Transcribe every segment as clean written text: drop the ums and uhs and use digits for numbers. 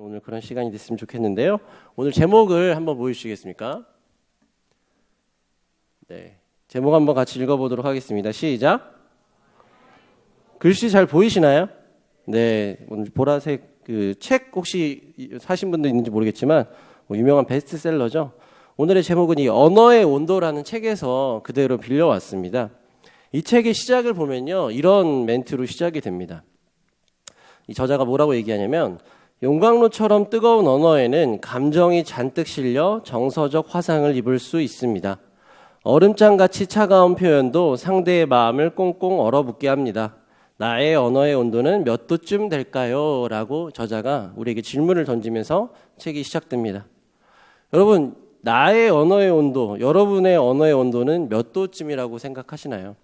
오늘 그런 시간이 됐으면 좋겠는데요. 오늘 제목을 한번 보여주시겠습니까? 네, 제목 한번 같이 읽어보도록 하겠습니다. 시작. 글씨 잘 보이시나요? 네, 오늘 보라색 그 책 혹시 사신 분도 있는지 모르겠지만 유명한 베스트셀러죠. 오늘의 제목은 이 언어의 온도라는 책에서 그대로 빌려왔습니다. 이 책의 시작을 보면요, 이런 멘트로 시작이 됩니다. 이 저자가 뭐라고 얘기하냐면, 용광로처럼 뜨거운 언어에는 감정이 잔뜩 실려 정서적 화상을 입을 수 있습니다. 얼음장같이 차가운 표현도 상대의 마음을 꽁꽁 얼어붙게 합니다. 나의 언어의 온도는 몇 도쯤 될까요? 라고 저자가 우리에게 질문을 던지면서 책이 시작됩니다. 여러분, 나의 언어의 온도, 여러분의 언어의 온도는 몇 도쯤이라고 생각하시나요?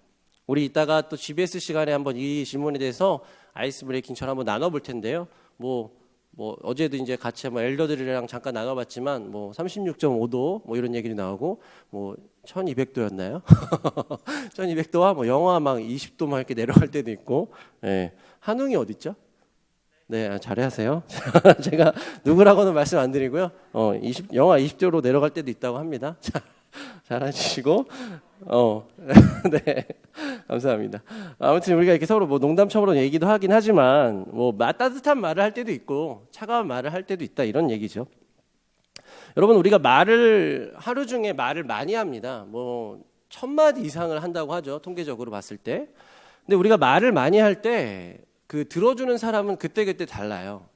우리 이따가 또 GBS 시간에 한번 이 질문에 대해서 아이스 브레이킹처럼 한번 나눠볼 텐데요. 뭐 어제도 이제 같이 한번 엘더들이랑 잠깐 나눠봤지만 36.5도 이런 얘기도 나오고 1200도였나요? 1200도와 영하 막 20도 막 이렇게 내려갈 때도 있고. 네. 한웅이 어디 있죠? 네, 잘하세요. 제가 누구라고는 말씀 안 드리고요. 영하 20도로 내려갈 때도 있다고 합니다. 잘하시고. 네. 감사합니다. 아무튼 우리가 이렇게 서로 농담처럼 얘기도 하긴 하지만 따뜻한 말을 할 때도 있고 차가운 말을 할 때도 있다, 이런 얘기죠. 여러분, 우리가 하루 중에 말을 많이 합니다. 1000마디 이상을 한다고 하죠, 통계적으로 봤을 때. 근데 우리가 말을 많이 할 때 그 들어주는 사람은 그때그때 달라요.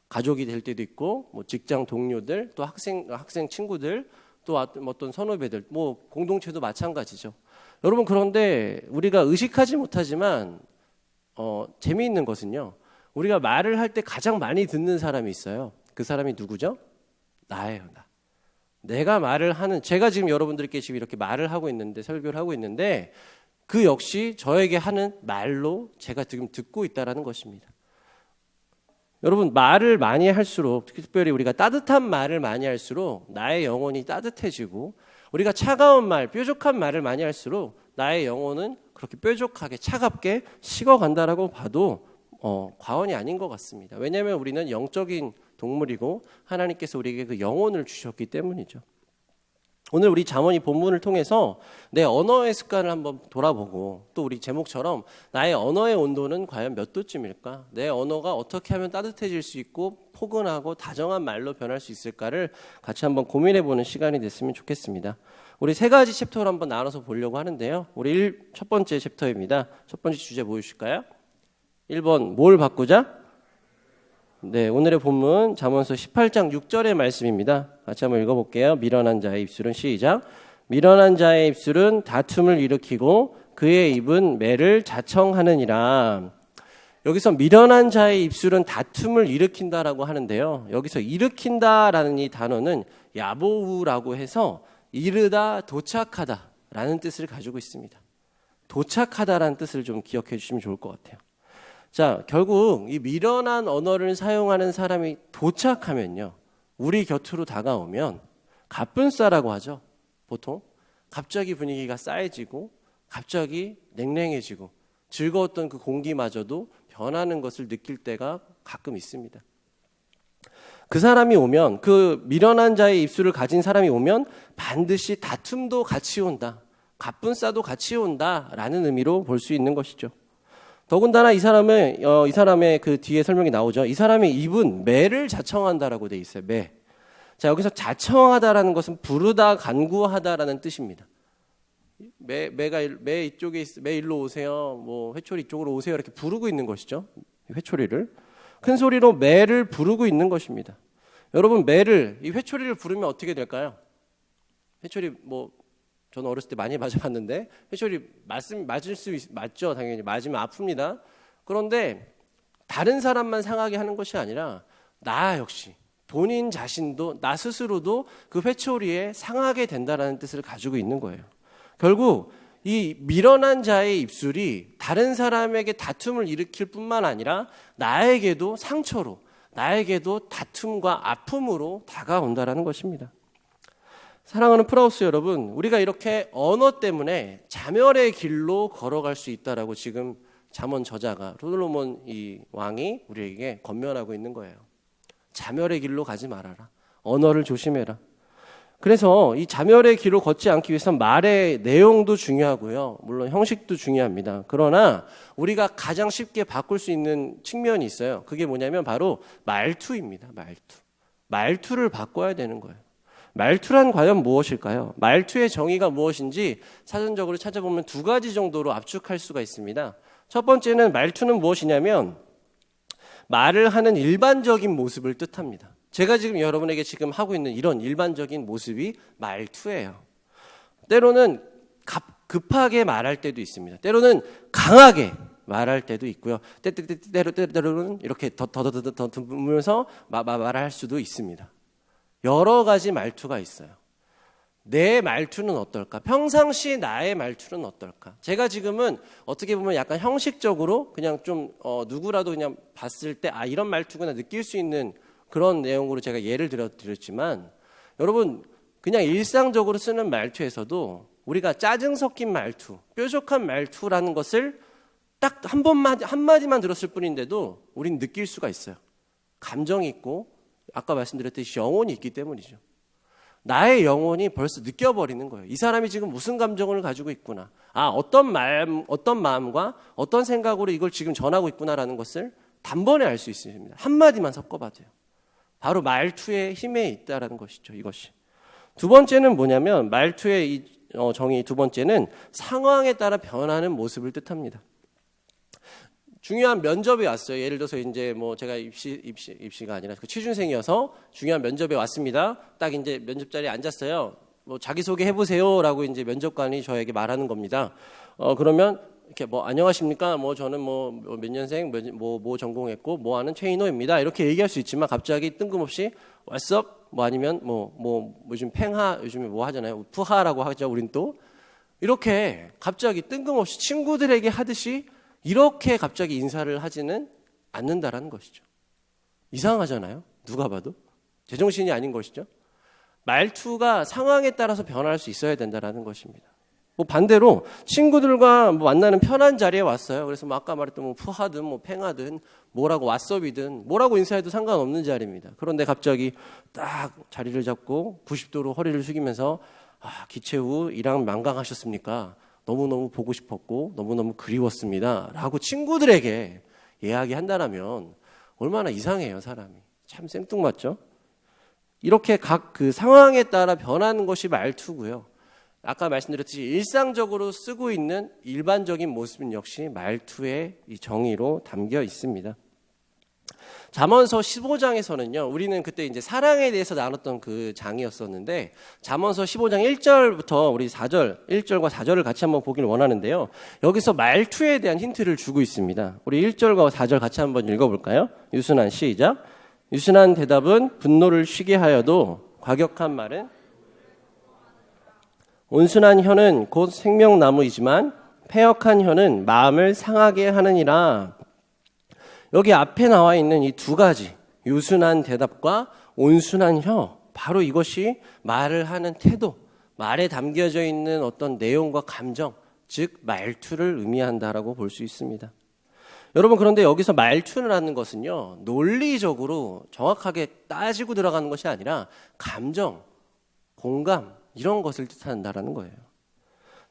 가족이 될 때도 있고, 직장 동료들, 또 학생 친구들, 또 어떤 선후배들, 공동체도 마찬가지죠. 여러분, 그런데 우리가 의식하지 못하지만 재미있는 것은요, 우리가 말을 할 때 가장 많이 듣는 사람이 있어요. 그 사람이 누구죠? 나예요. 내가 제가 지금 여러분들께 지금 이렇게 말을 하고 있는데, 설교를 하고 있는데, 그 역시 저에게 하는 말로 제가 지금 듣고 있다라는 것입니다. 여러분, 말을 많이 할수록, 특별히 우리가 따뜻한 말을 많이 할수록 나의 영혼이 따뜻해지고, 우리가 차가운 말, 뾰족한 말을 많이 할수록 나의 영혼은 그렇게 뾰족하게 차갑게 식어간다라고 봐도 과언이 아닌 것 같습니다. 왜냐하면 우리는 영적인 동물이고 하나님께서 우리에게 그 영혼을 주셨기 때문이죠. 오늘 우리 잠언이 본문을 통해서 내 언어의 습관을 한번 돌아보고, 또 우리 제목처럼 나의 언어의 온도는 과연 몇 도쯤일까? 내 언어가 어떻게 하면 따뜻해질 수 있고 포근하고 다정한 말로 변할 수 있을까를 같이 한번 고민해보는 시간이 됐으면 좋겠습니다. 우리 세 가지 챕터를 한번 나눠서 보려고 하는데요. 우리 첫 번째 챕터입니다. 첫 번째 주제 보여주실까요? 1번, 뭘 바꾸자? 네, 오늘의 본문 잠언서 18장 6절의 말씀입니다. 같이 한번 읽어볼게요. 미련한 자의 입술은, 시작. 미련한 자의 입술은 다툼을 일으키고 그의 입은 매를 자청하느니라. 여기서 미련한 자의 입술은 다툼을 일으킨다라고 하는데요. 여기서 일으킨다라는 이 단어는 야보우라고 해서 이르다, 도착하다라는 뜻을 가지고 있습니다. 도착하다라는 뜻을 좀 기억해 주시면 좋을 것 같아요. 자, 결국 이 미련한 언어를 사용하는 사람이 도착하면요, 우리 곁으로 다가오면 갑분싸라고 하죠. 보통 갑자기 분위기가 싸해지고 갑자기 냉랭해지고 즐거웠던 그 공기마저도 변하는 것을 느낄 때가 가끔 있습니다. 그 사람이 오면, 그 미련한 자의 입술을 가진 사람이 오면 반드시 다툼도 같이 온다, 갑분싸도 같이 온다라는 의미로 볼 수 있는 것이죠. 더군다나 이 사람의 그 뒤에 설명이 나오죠. 이 사람의 입은 매를 자청한다라고 돼 있어요. 매. 자, 여기서 자청하다라는 것은 부르다, 간구하다라는 뜻입니다. 매 이쪽에 있어, 매 일로 오세요. 회초리 이쪽으로 오세요. 이렇게 부르고 있는 것이죠. 회초리를 큰 소리로 매를 부르고 있는 것입니다. 여러분, 이 회초리를 부르면 어떻게 될까요? 회초리 저는 어렸을 때 많이 맞아봤는데, 회초리 맞죠? 당연히 맞으면 아픕니다. 그런데 다른 사람만 상하게 하는 것이 아니라 나 역시, 본인 자신도, 나 스스로도 그 회초리에 상하게 된다라는 뜻을 가지고 있는 거예요. 결국 이 미련한 자의 입술이 다른 사람에게 다툼을 일으킬 뿐만 아니라 나에게도 상처로, 나에게도 다툼과 아픔으로 다가온다라는 것입니다. 사랑하는 프라우스 여러분, 우리가 이렇게 언어 때문에 자멸의 길로 걸어갈 수 있다라고 지금 잠언 저자가 솔로몬 이 왕이 우리에게 권면하고 있는 거예요. 자멸의 길로 가지 말아라. 언어를 조심해라. 그래서 이 자멸의 길을 걷지 않기 위해서는 말의 내용도 중요하고요. 물론 형식도 중요합니다. 그러나 우리가 가장 쉽게 바꿀 수 있는 측면이 있어요. 그게 뭐냐면 바로 말투입니다. 말투를 바꿔야 되는 거예요. 말투란 과연 무엇일까요? 말투의 정의가 무엇인지 사전적으로 찾아보면 두 가지 정도로 압축할 수가 있습니다. 첫 번째는 말투는 무엇이냐면 말을 하는 일반적인 모습을 뜻합니다. 제가 지금 여러분에게 지금 하고 있는 이런 일반적인 모습이 말투예요. 때로는 급하게 말할 때도 있습니다. 때로는 강하게 말할 때도 있고요. 때로는 이렇게 더듬으면서 말할 수도 있습니다. 여러 가지 말투가 있어요. 내 말투는 어떨까? 평상시 나의 말투는 어떨까? 제가 지금은 어떻게 보면 약간 형식적으로 그냥 좀 누구라도 그냥 봤을 때 이런 말투구나 느낄 수 있는 그런 내용으로 제가 예를 드렸지만 여러분 그냥 일상적으로 쓰는 말투에서도 우리가 짜증 섞인 말투, 뾰족한 말투라는 것을 딱 한마디만 들었을 뿐인데도 우린 느낄 수가 있어요. 감정이 있고 아까 말씀드렸듯이 영혼이 있기 때문이죠. 나의 영혼이 벌써 느껴버리는 거예요. 이 사람이 지금 무슨 감정을 가지고 있구나. 어떤 마음과 어떤 생각으로 이걸 지금 전하고 있구나라는 것을 단번에 알 수 있습니다. 한마디만 섞어봐도요. 바로 말투의 힘에 있다라는 것이죠. 이것이. 두 번째는 뭐냐면 말투의 이 정의 두 번째는 상황에 따라 변하는 모습을 뜻합니다. 중요한 면접이 왔어요. 예를 들어서 이제 뭐 제가 입시가 아니라 취준생이어서 중요한 면접에 왔습니다. 딱 이제 면접 자리에 앉았어요. 뭐 자기소개 해보세요라고 이제 면접관이 저에게 말하는 겁니다. 그러면 이렇게 뭐 안녕하십니까? 뭐 저는 뭐 몇 년생 뭐 전공했고 뭐 하는 최인호입니다. 이렇게 얘기할 수 있지만 갑자기 뜬금없이 What's up? 뭐 아니면 뭐 요즘 팽하 요즘에 뭐 하잖아요. 푸하라고 하죠. 우린 또 이렇게 갑자기 뜬금없이 친구들에게 하듯이 이렇게 갑자기 인사를 하지는 않는다라는 것이죠. 이상하잖아요. 누가 봐도. 제정신이 아닌 것이죠. 말투가 상황에 따라서 변할 수 있어야 된다라는 것입니다. 뭐 반대로 친구들과 뭐 만나는 편한 자리에 왔어요. 그래서 뭐 아까 말했던 뭐 푸하든 뭐 팽하든 뭐라고 왓썹이든 뭐라고 인사해도 상관없는 자리입니다. 그런데 갑자기 딱 자리를 잡고 90도로 허리를 숙이면서 기체 후 일학 만강하셨습니까? 너무너무 보고 싶었고 너무너무 그리웠습니다 라고 친구들에게 이야기한다라면 얼마나 이상해요. 사람이 참 생뚱맞죠. 이렇게 각 그 상황에 따라 변하는 것이 말투고요. 아까 말씀드렸듯이 일상적으로 쓰고 있는 일반적인 모습은 역시 말투의 이 정의로 담겨 있습니다. 잠언서 15장에서는요. 우리는 그때 이제 사랑에 대해서 나눴던 그 장이었었는데 잠언서 15장 1절부터 우리 4절, 1절과 4절을 같이 한번 보길 원하는데요. 여기서 말투에 대한 힌트를 주고 있습니다. 우리 1절과 4절 같이 한번 읽어볼까요? 유순한 시작. 유순한 대답은 분노를 쉬게 하여도 과격한 말은 온순한 혀는 곧 생명나무이지만 패역한 혀는 마음을 상하게 하느니라. 여기 앞에 나와 있는 이 두 가지 유순한 대답과 온순한 혀, 바로 이것이 말을 하는 태도, 말에 담겨져 있는 어떤 내용과 감정, 즉 말투를 의미한다라고 볼 수 있습니다. 여러분 그런데 여기서 말투라는 것은요 논리적으로 정확하게 따지고 들어가는 것이 아니라 감정, 공감 이런 것을 뜻한다라는 거예요.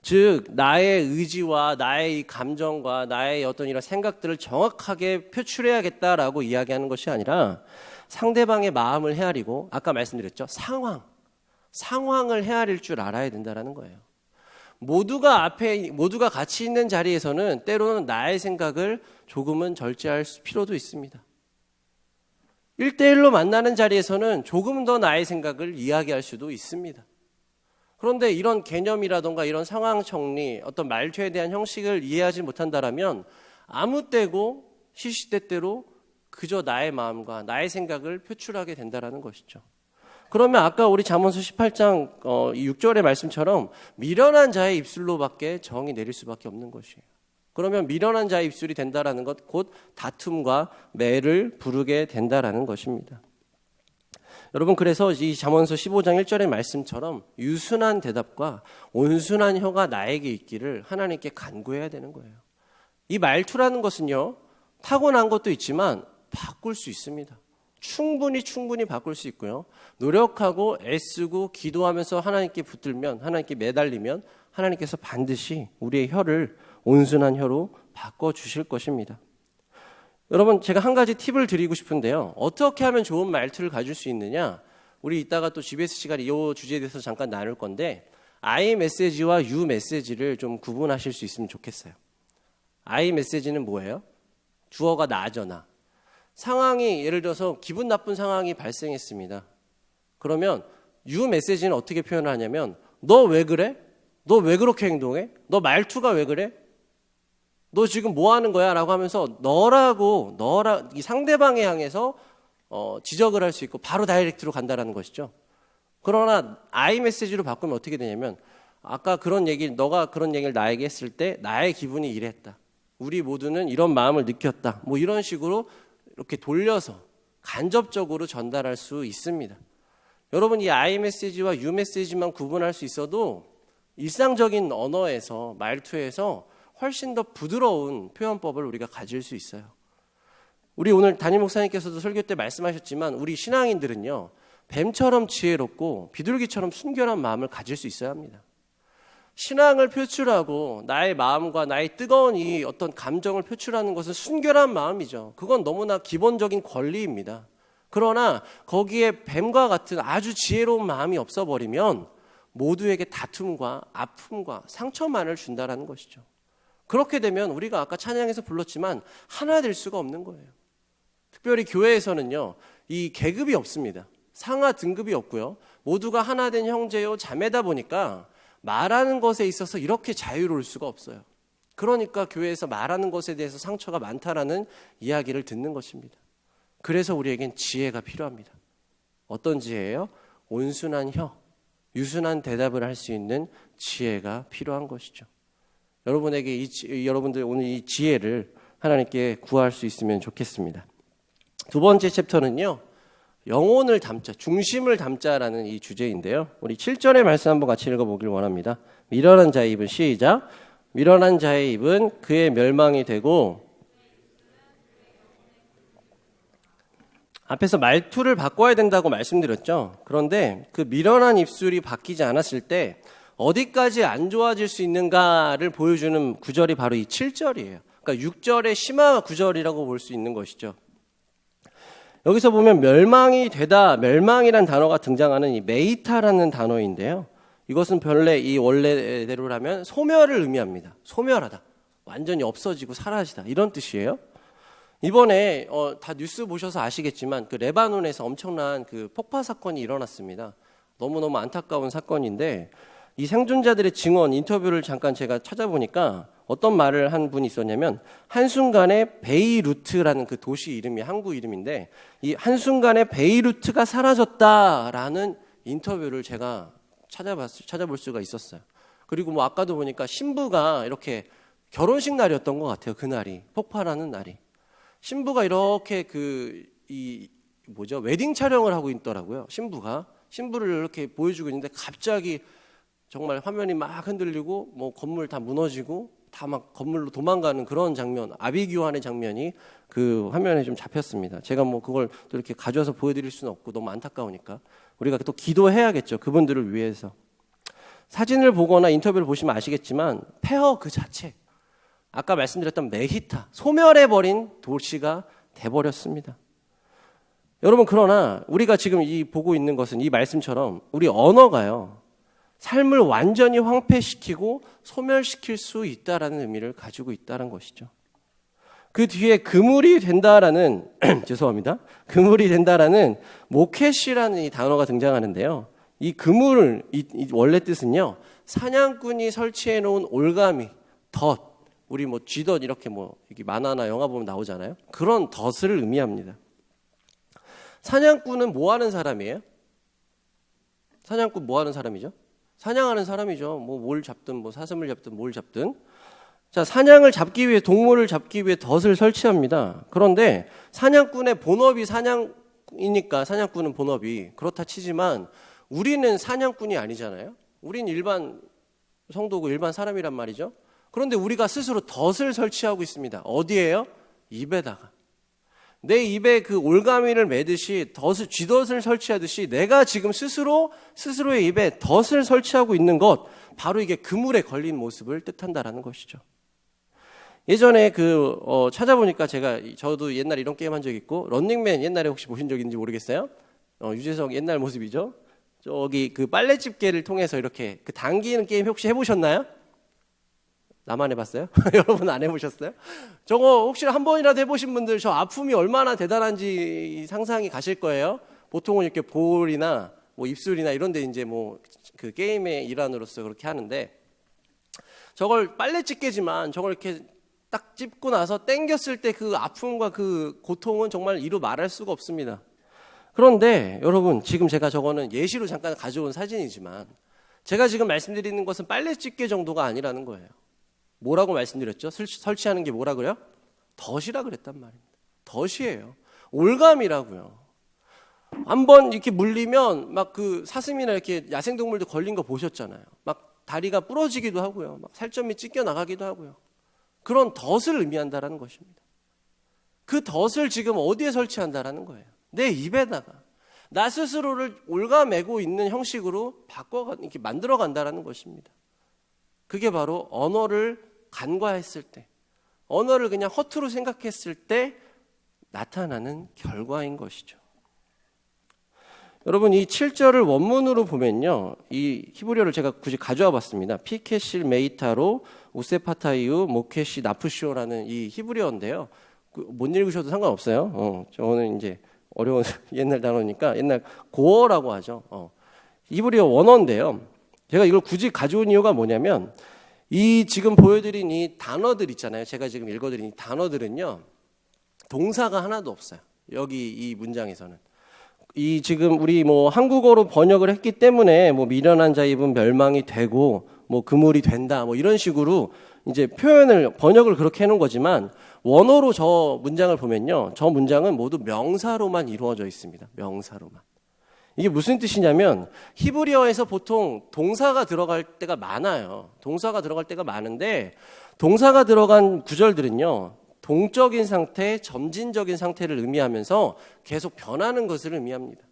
즉 나의 의지와 나의 감정과 나의 어떤 이런 생각들을 정확하게 표출해야겠다라고 이야기하는 것이 아니라 상대방의 마음을 헤아리고 아까 말씀드렸죠. 상황을 헤아릴 줄 알아야 된다라는 거예요. 모두가 같이 있는 자리에서는 때로는 나의 생각을 조금은 절제할 필요도 있습니다. 1대1로 만나는 자리에서는 조금 더 나의 생각을 이야기할 수도 있습니다. 그런데 이런 개념이라든가 이런 상황 정리, 어떤 말투에 대한 형식을 이해하지 못한다라면 아무 때고 시시때때로 그저 나의 마음과 나의 생각을 표출하게 된다라는 것이죠. 그러면 아까 우리 잠언서 18장 6절의 말씀처럼 미련한 자의 입술로밖에 정이 내릴 수밖에 없는 것이에요. 그러면 미련한 자의 입술이 된다라는 것, 곧 다툼과 매를 부르게 된다라는 것입니다. 여러분 그래서 이 잠언서 15장 1절의 말씀처럼 유순한 대답과 온순한 혀가 나에게 있기를 하나님께 간구해야 되는 거예요. 이 말투라는 것은요 타고난 것도 있지만 바꿀 수 있습니다. 충분히 바꿀 수 있고요. 노력하고 애쓰고 기도하면서 하나님께 붙들면, 하나님께 매달리면 하나님께서 반드시 우리의 혀를 온순한 혀로 바꿔주실 것입니다. 여러분, 제가 한 가지 팁을 드리고 싶은데요. 어떻게 하면 좋은 말투를 가질 수 있느냐? 우리 이따가 또 GBS 시간에 이 주제에 대해서 잠깐 나눌 건데, I 메시지와 U 메시지를 좀 구분하실 수 있으면 좋겠어요. I 메시지는 뭐예요? 주어가 나죠, 나. 상황이, 예를 들어서 기분 나쁜 상황이 발생했습니다. 그러면 U 메시지는 어떻게 표현을 하냐면, 너 왜 그래? 너 왜 그렇게 행동해? 너 말투가 왜 그래? 너 지금 뭐 하는 거야? 라고 하면서 이 상대방에 향해서 지적을 할 수 있고 바로 다이렉트로 간다라는 것이죠. 그러나 I 메시지로 바꾸면 어떻게 되냐면, 아까 너가 그런 얘기를 나에게 했을 때 나의 기분이 이랬다. 우리 모두는 이런 마음을 느꼈다. 뭐 이런 식으로 이렇게 돌려서 간접적으로 전달할 수 있습니다. 여러분, 이 I 메시지와 U 메시지만 구분할 수 있어도 일상적인 언어에서, 말투에서 훨씬 더 부드러운 표현법을 우리가 가질 수 있어요. 우리 오늘 담임 목사님께서도 설교 때 말씀하셨지만, 우리 신앙인들은요, 뱀처럼 지혜롭고 비둘기처럼 순결한 마음을 가질 수 있어야 합니다. 신앙을 표출하고 나의 마음과 나의 뜨거운 이 어떤 감정을 표출하는 것은 순결한 마음이죠. 그건 너무나 기본적인 권리입니다. 그러나 거기에 뱀과 같은 아주 지혜로운 마음이 없어버리면 모두에게 다툼과 아픔과 상처만을 준다라는 것이죠. 그렇게 되면 우리가 아까 찬양에서 불렀지만 하나 될 수가 없는 거예요. 특별히 교회에서는요, 이 계급이 없습니다. 상하 등급이 없고요. 모두가 하나 된 형제요 자매다 보니까 말하는 것에 있어서 이렇게 자유로울 수가 없어요. 그러니까 교회에서 말하는 것에 대해서 상처가 많다라는 이야기를 듣는 것입니다. 그래서 우리에겐 지혜가 필요합니다. 어떤 지혜예요? 온순한 혀, 유순한 대답을 할 수 있는 지혜가 필요한 것이죠. 여러분들 오늘 이 지혜를 하나님께 구할 수 있으면 좋겠습니다. 두 번째 챕터는요, 영혼을 담자, 중심을 담자라는 이 주제인데요. 우리 7절의 말씀 한번 같이 읽어보길 원합니다. 미련한 자의 입은, 시작. 미련한 자의 입은 그의 멸망이 되고, 앞에서 말투를 바꿔야 된다고 말씀드렸죠. 그런데 그 미련한 입술이 바뀌지 않았을 때 어디까지 안 좋아질 수 있는가를 보여주는 구절이 바로 이 7절이에요. 그러니까 6절의 심화 구절이라고 볼 수 있는 것이죠. 여기서 보면 멸망이 되다, 멸망이란 단어가 등장하는 이 메이타라는 단어인데요. 이것은 본래 이 원래대로라면 소멸을 의미합니다. 소멸하다, 완전히 없어지고 사라지다, 이런 뜻이에요. 이번에 다 뉴스 보셔서 아시겠지만 그 레바논에서 엄청난 그 폭파 사건이 일어났습니다. 너무너무 안타까운 사건인데, 이 생존자들의 증언 인터뷰를 잠깐 제가 찾아보니까 어떤 말을 한 분이 있었냐면, 한순간에 베이루트라는 그 도시 이름이 항구 이름인데, 이 한순간에 베이루트가 사라졌다라는 인터뷰를 제가 찾아볼 수가 있었어요. 그리고 뭐 아까도 보니까 신부가 이렇게 결혼식 날이었던 것 같아요. 그날이, 폭발하는 날이. 신부가 이렇게 웨딩 촬영을 하고 있더라고요. 신부를 이렇게 보여주고 있는데 갑자기 정말 화면이 막 흔들리고 뭐 건물 다 무너지고 다 막 건물로 도망가는 그런 장면, 아비규환의 장면이 그 화면에 좀 잡혔습니다. 제가 뭐 그걸 또 이렇게 가져와서 보여드릴 수는 없고 너무 안타까우니까 우리가 또 기도해야겠죠. 그분들을 위해서. 사진을 보거나 인터뷰를 보시면 아시겠지만 폐허 그 자체, 아까 말씀드렸던 메히타, 소멸해버린 도시가 돼버렸습니다. 여러분, 그러나 우리가 지금 보고 있는 것은 이 말씀처럼 우리 언어가요, 삶을 완전히 황폐시키고 소멸시킬 수 있다라는 의미를 가지고 있다는 것이죠. 그 뒤에 그물이 된다라는 죄송합니다. 그물이 된다라는 모켓이라는 이 단어가 등장하는데요. 이 그물, 이 원래 뜻은요, 사냥꾼이 설치해 놓은 올가미, 덫, 우리 뭐 쥐덫 이렇게 뭐 이렇게 만화나 영화 보면 나오잖아요. 그런 덫을 의미합니다. 사냥꾼은 뭐 하는 사람이에요? 사냥꾼 뭐 하는 사람이죠? 사냥하는 사람이죠. 뭐 뭘 잡든 뭐 사슴을 잡든 뭘 잡든. 자, 사냥을 잡기 위해, 동물을 잡기 위해 덫을 설치합니다. 그런데 사냥꾼의 본업이 사냥이니까 사냥꾼은 본업이 그렇다 치지만 우리는 사냥꾼이 아니잖아요. 우린 일반 성도고 일반 사람이란 말이죠. 그런데 우리가 스스로 덫을 설치하고 있습니다. 어디에요? 입에다가. 내 입에 그 올가미를 매듯이 쥐덫을 설치하듯이 내가 지금 스스로의 입에 덫을 설치하고 있는 것, 바로 이게 그물에 걸린 모습을 뜻한다라는 것이죠. 예전에 찾아보니까 저도 옛날 이런 게임 한 적 있고, 런닝맨 옛날에 혹시 보신 적 있는지 모르겠어요? 유재석 옛날 모습이죠. 저기 그 빨래 집게를 통해서 이렇게 그 당기는 게임 혹시 해보셨나요? 나만 해봤어요? 여러분 안 해보셨어요? 저거 혹시 한 번이라도 해보신 분들 저 아픔이 얼마나 대단한지 상상이 가실 거예요. 보통은 이렇게 볼이나 뭐 입술이나 이런 데 이제 뭐 그 게임의 일환으로서 그렇게 하는데, 저걸 빨래 집게지만 저걸 이렇게 딱 찝고 나서 당겼을 때 그 아픔과 그 고통은 정말 이루 말할 수가 없습니다. 그런데 여러분, 지금 제가 저거는 예시로 잠깐 가져온 사진이지만 제가 지금 말씀드리는 것은 빨래 집게 정도가 아니라는 거예요. 뭐라고 말씀드렸죠? 설치하는 게 뭐라 그래요? 덫이라 그랬단 말입니다. 덫이에요. 올감이라고요. 한번 이렇게 물리면 막 그 사슴이나 이렇게 야생동물도 걸린 거 보셨잖아요. 막 다리가 부러지기도 하고요. 막 살점이 찢겨 나가기도 하고요. 그런 덫을 의미한다라는 것입니다. 그 덫을 지금 어디에 설치한다라는 거예요? 내 입에다가. 나 스스로를 올가매고 있는 형식으로 이렇게 만들어 간다라는 것입니다. 그게 바로 언어를 간과했을 때, 언어를 그냥 허투루 생각했을 때 나타나는 결과인 것이죠. 여러분, 이 7절을 원문으로 보면요, 이 히브리어를 제가 굳이 가져와 봤습니다. 피케실 메이타로 우세파타이우 모케시 나푸시오라는 이 히브리어인데요. 못 읽으셔도 상관없어요. 저는 이제 어려운 옛날 단어니까, 옛날 고어라고 하죠. 히브리어 원어인데요. 제가 이걸 굳이 가져온 이유가 뭐냐면, 이 지금 보여드린 이 단어들 있잖아요. 제가 지금 읽어드린 이 단어들은요, 동사가 하나도 없어요. 여기 이 문장에서는. 이 지금 우리 뭐 한국어로 번역을 했기 때문에 뭐 미련한 자 입은 멸망이 되고 뭐 그물이 된다 뭐 이런 식으로 이제 번역을 그렇게 해놓은 거지만, 원어로 저 문장을 보면요, 저 문장은 모두 명사로만 이루어져 있습니다. 명사로만. 이게 무슨 뜻이냐면, 히브리어에서 보통 동사가 들어갈 때가 많아요. 동사가 들어갈 때가 많은데, 동사가 들어간 구절들은요, 동적인 상태, 점진적인 상태를 의미하면서 계속 변하는 것을 의미합니다.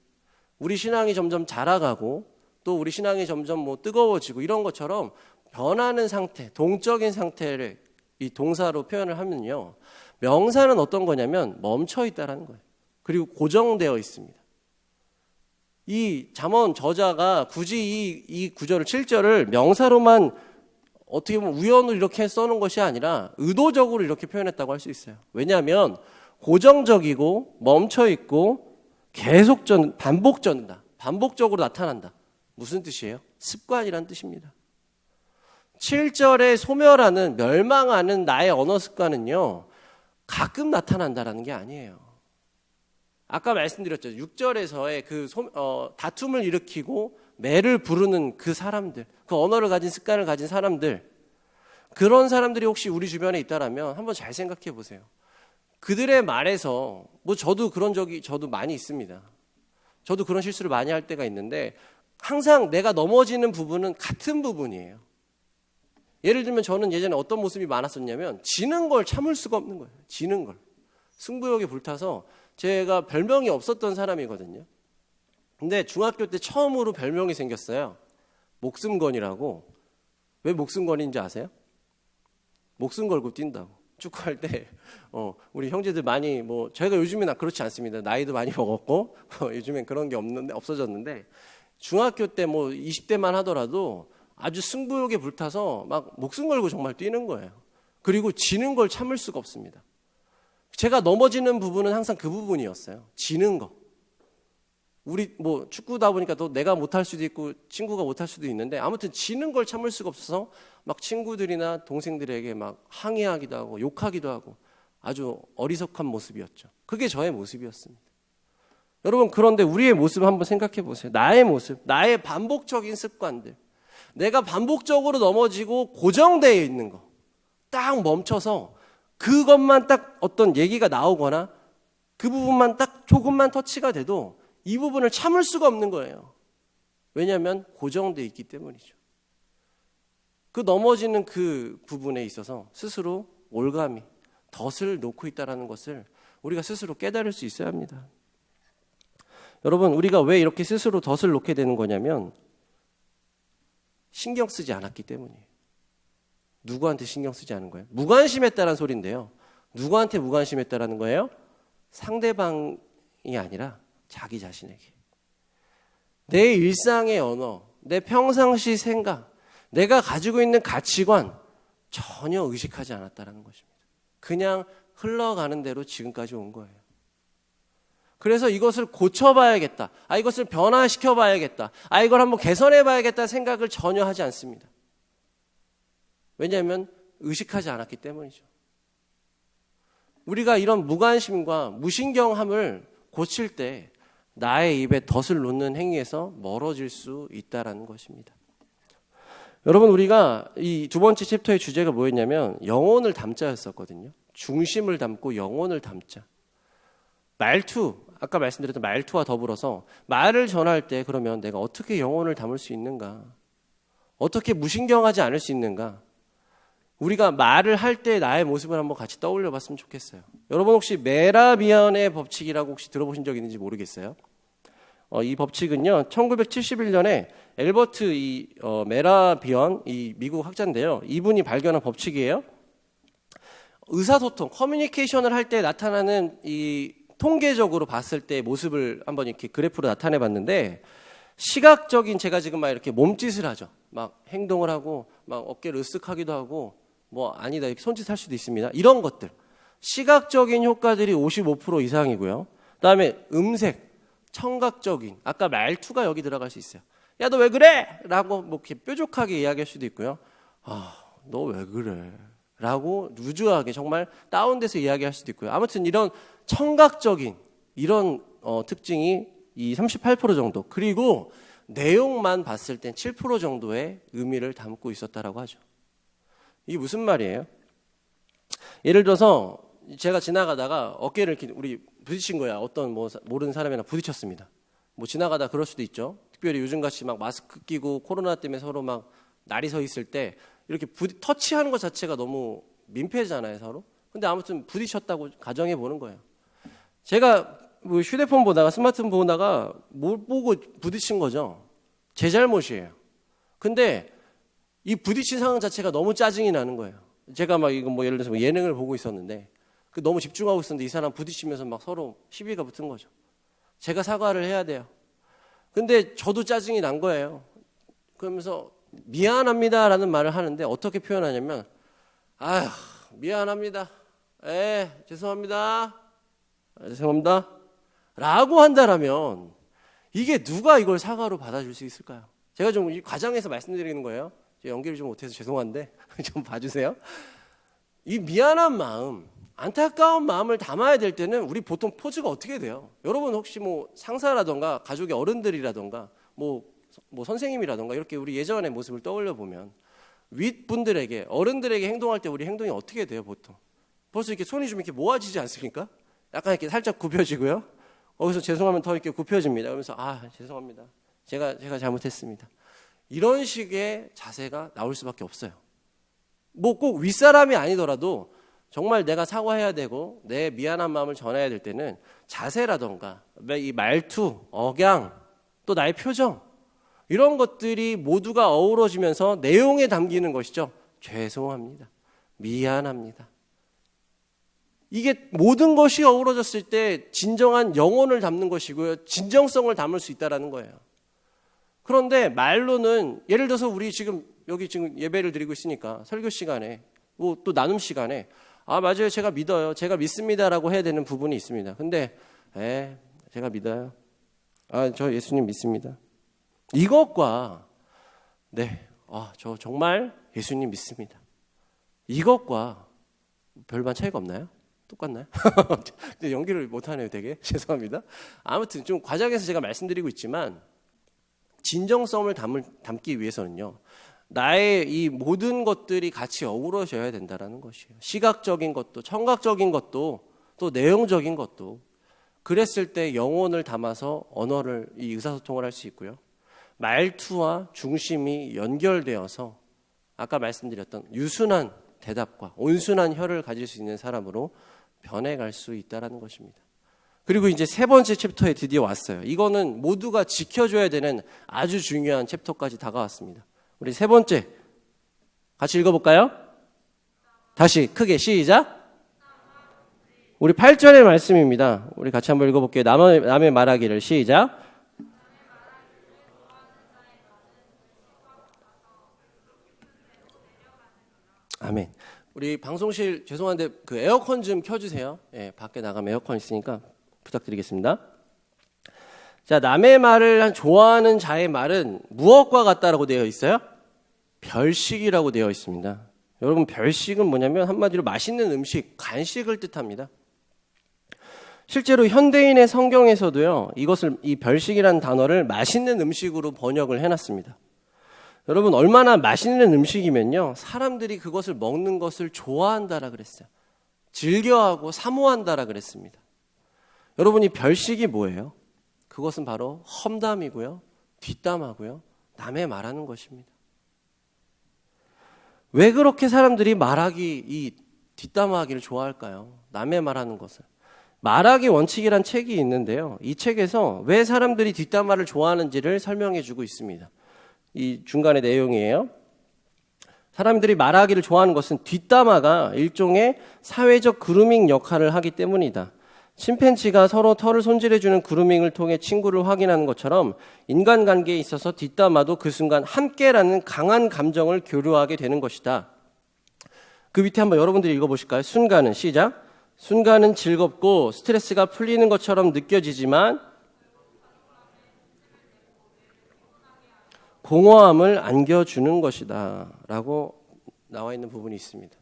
우리 신앙이 점점 자라가고 또 우리 신앙이 점점 뭐 뜨거워지고 이런 것처럼 변하는 상태, 동적인 상태를 이 동사로 표현을 하면요, 명사는 어떤 거냐면 멈춰 있다라는 거예요. 그리고 고정되어 있습니다. 이 잠언 저자가 굳이 이 구절을 7절을 명사로만 어떻게 보면 우연으로 이렇게 써놓은 것이 아니라 의도적으로 이렇게 표현했다고 할 수 있어요. 왜냐하면 고정적이고 멈춰있고 반복적으로 나타난다. 무슨 뜻이에요? 습관이란 뜻입니다. 7절에 소멸하는, 멸망하는 나의 언어 습관은요, 가끔 나타난다라는 게 아니에요. 아까 말씀드렸죠. 6절에서의 다툼을 일으키고 매를 부르는 그 사람들, 그 언어를 가진 습관을 가진 사람들, 그런 사람들이 혹시 우리 주변에 있다라면 한번 잘 생각해 보세요. 그들의 말에서 뭐 저도 많이 있습니다. 저도 그런 실수를 많이 할 때가 있는데, 항상 내가 넘어지는 부분은 같은 부분이에요. 예를 들면 저는 예전에 어떤 모습이 많았었냐면, 지는 걸 참을 수가 없는 거예요. 지는 걸. 승부욕에 불타서 제가 별명이 없었던 사람이거든요. 근데 중학교 때 처음으로 별명이 생겼어요. 목숨건이라고. 왜 목숨건인지 아세요? 목숨 걸고 뛴다고. 축구할 때 우리 형제들 많이 저희가 요즘에는 그렇지 않습니다. 나이도 많이 먹었고 요즘엔 그런 게 없어졌는데, 중학교 때 20대만 하더라도 아주 승부욕에 불타서 막 목숨 걸고 정말 뛰는 거예요. 그리고 지는 걸 참을 수가 없습니다. 제가 넘어지는 부분은 항상 그 부분이었어요. 지는 거. 우리 축구다 보니까 또 내가 못할 수도 있고 친구가 못할 수도 있는데, 아무튼 지는 걸 참을 수가 없어서 막 친구들이나 동생들에게 막 항의하기도 하고 욕하기도 하고 아주 어리석한 모습이었죠. 그게 저의 모습이었습니다. 여러분, 그런데 우리의 모습 한번 생각해 보세요. 나의 모습, 나의 반복적인 습관들, 내가 반복적으로 넘어지고 고정되어 있는 거, 딱 멈춰서 그것만 딱 어떤 얘기가 나오거나 그 부분만 딱 조금만 터치가 돼도 이 부분을 참을 수가 없는 거예요. 왜냐하면 고정되어 있기 때문이죠. 그 넘어지는 그 부분에 있어서 스스로 올가미, 덫을 놓고 있다는 것을 우리가 스스로 깨달을 수 있어야 합니다. 여러분, 우리가 왜 이렇게 스스로 덫을 놓게 되는 거냐면 신경 쓰지 않았기 때문이에요. 누구한테 신경 쓰지 않은 거예요? 무관심했다는 소리인데요. 누구한테 무관심했다라는 거예요? 상대방이 아니라 자기 자신에게. 내 일상의 언어, 내 평상시 생각, 내가 가지고 있는 가치관 전혀 의식하지 않았다는 것입니다. 그냥 흘러가는 대로 지금까지 온 거예요. 그래서 이것을 고쳐봐야겠다. 이것을 변화시켜봐야겠다. 이걸 한번 개선해봐야겠다 생각을 전혀 하지 않습니다. 왜냐하면 의식하지 않았기 때문이죠. 우리가 이런 무관심과 무신경함을 고칠 때 나의 입에 덫을 놓는 행위에서 멀어질 수 있다는 것입니다. 여러분, 우리가 이 두 번째 챕터의 주제가 뭐였냐면 영혼을 담자였었거든요. 중심을 담고 영혼을 담자. 말투, 아까 말씀드렸던 말투와 더불어서 말을 전할 때 그러면 내가 어떻게 영혼을 담을 수 있는가? 어떻게 무신경하지 않을 수 있는가? 우리가 말을 할 때 나의 모습을 한번 같이 떠올려 봤으면 좋겠어요. 여러분 혹시 메라비언의 법칙이라고 혹시 들어보신 적 있는지 모르겠어요. 이 법칙은요, 1971년에 엘버트 메라비언, 이 미국 학자인데요. 이분이 발견한 법칙이에요. 의사소통, 커뮤니케이션을 할 때 나타나는 이 통계적으로 봤을 때 모습을 한번 이렇게 그래프로 나타내 봤는데, 시각적인, 제가 지금 막 이렇게 몸짓을 하죠. 막 행동을 하고, 막 어깨를 으쓱하기도 하고, 뭐 아니다 이렇게 손짓할 수도 있습니다. 이런 것들, 시각적인 효과들이 55% 이상이고요. 그다음에 음색, 청각적인, 아까 말투가 여기 들어갈 수 있어요. 야, 너 왜 그래? 라고 뭐 이렇게 뾰족하게 이야기할 수도 있고요. 너 왜 그래? 라고 루즈하게 정말 다운돼서 이야기할 수도 있고요. 아무튼 이런 청각적인 이런 특징이 이 38% 정도, 그리고 내용만 봤을 땐 7% 정도의 의미를 담고 있었다라고 하죠. 이게 무슨 말이에요? 예를 들어서 제가 지나가다가 어깨를 이렇게 우리 부딪힌 거야. 어떤 뭐 모르는 사람이랑 부딪혔습니다. 뭐 지나가다 그럴 수도 있죠. 특별히 요즘같이 막 마스크 끼고 코로나 때문에 서로 막 날이 서 있을 때 이렇게 터치하는 것 자체가 너무 민폐잖아요, 서로. 근데 아무튼 부딪혔다고 가정해 보는 거예요. 제가 뭐 휴대폰 보다가 스마트폰 보다가 뭘 보고 부딪힌 거죠. 제 잘못이에요. 근데 이 부딪힌 상황 자체가 너무 짜증이 나는 거예요. 제가 막 이거 뭐 예를 들어서 뭐 예능을 보고 있었는데 너무 집중하고 있었는데 이 사람 부딪히면서 막 서로 시비가 붙은 거죠. 제가 사과를 해야 돼요. 근데 저도 짜증이 난 거예요. 그러면서 미안합니다라는 말을 하는데 어떻게 표현하냐면, 미안합니다. 죄송합니다. 죄송합니다. 라고 한다라면 이게 누가 이걸 사과로 받아줄 수 있을까요? 제가 좀 이 과정에서 말씀드리는 거예요. 연기를 좀 못해서 죄송한데 좀 봐주세요. 이 미안한 마음, 안타까운 마음을 담아야 될 때는 우리 보통 포즈가 어떻게 돼요? 여러분 혹시 뭐 상사라던가 가족의 어른들이라던가 뭐 선생님이라던가 이렇게 우리 예전의 모습을 떠올려 보면 윗분들에게, 어른들에게 행동할 때 우리 행동이 어떻게 돼요? 보통 벌써 이렇게 손이 좀 이렇게 모아지지 않습니까? 약간 이렇게 살짝 굽혀지고요. 거기서 죄송하면 더 이렇게 굽혀집니다. 그러면서 죄송합니다. 제가 잘못했습니다. 이런 식의 자세가 나올 수밖에 없어요. 뭐 꼭 윗사람이 아니더라도 정말 내가 사과해야 되고 내 미안한 마음을 전해야 될 때는 자세라던가 이 말투, 억양, 또 나의 표정, 이런 것들이 모두가 어우러지면서 내용에 담기는 것이죠. 죄송합니다. 미안합니다. 이게 모든 것이 어우러졌을 때 진정한 영혼을 담는 것이고요. 진정성을 담을 수 있다는 거예요. 그런데 말로는, 예를 들어서 우리 지금 여기 지금 예배를 드리고 있으니까 설교 시간에 또 나눔 시간에 맞아요, 제가 믿어요, 제가 믿습니다라고 해야 되는 부분이 있습니다. 근데 제가 믿어요. 저 예수님 믿습니다. 이것과 저 정말 예수님 믿습니다. 이것과 별반 차이가 없나요? 똑같나요? 연기를 못하네요, 되게. 죄송합니다. 아무튼 좀 과정에서 제가 말씀드리고 있지만 진정성을 담기 위해서는요, 나의 이 모든 것들이 같이 어우러져야 된다는 것이에요. 시각적인 것도, 청각적인 것도, 또 내용적인 것도. 그랬을 때 영혼을 담아서 언어를, 이 의사소통을 할 수 있고요. 말투와 중심이 연결되어서 아까 말씀드렸던 유순한 대답과 온순한 혀를 가질 수 있는 사람으로 변해갈 수 있다는 것입니다. 그리고 이제 세 번째 챕터에 드디어 왔어요. 이거는 모두가 지켜줘야 되는 아주 중요한 챕터까지 다가왔습니다. 우리 세 번째 같이 읽어볼까요? 다시 크게 시작. 우리 8절의 말씀입니다. 우리 같이 한번 읽어볼게요. 남의 말하기를 시작. 아멘. 우리 방송실 죄송한데 그 에어컨 좀 켜주세요. 예, 밖에 나가면 에어컨 있으니까 부탁드리겠습니다. 자, 남의 말을 좋아하는 자의 말은 무엇과 같다라고 되어 있어요? 별식이라고 되어 있습니다. 여러분, 별식은 뭐냐면 한마디로 맛있는 음식, 간식을 뜻합니다. 실제로 현대인의 성경에서도요, 이 별식이라는 단어를 맛있는 음식으로 번역을 해놨습니다. 여러분, 얼마나 맛있는 음식이면요, 사람들이 그것을 먹는 것을 좋아한다라 그랬어요. 즐겨하고 사모한다라 그랬습니다. 여러분, 이 별식이 뭐예요? 그것은 바로 험담이고요, 뒷담하고요, 남의 말하는 것입니다. 왜 그렇게 사람들이 이 뒷담화하기를 좋아할까요? 남의 말하는 것을. 말하기 원칙이란 책이 있는데요. 이 책에서 왜 사람들이 뒷담화를 좋아하는지를 설명해 주고 있습니다. 이 중간의 내용이에요. 사람들이 말하기를 좋아하는 것은 뒷담화가 일종의 사회적 그루밍 역할을 하기 때문이다. 침팬지가 서로 털을 손질해주는 그루밍을 통해 친구를 확인하는 것처럼 인간관계에 있어서 뒷담화도 그 순간 함께라는 강한 감정을 교류하게 되는 것이다. 그 밑에 한번 여러분들이 읽어보실까요? 순간은 시작. 순간은 즐겁고 스트레스가 풀리는 것처럼 느껴지지만 공허함을 안겨주는 것이다 라고 나와 있는 부분이 있습니다.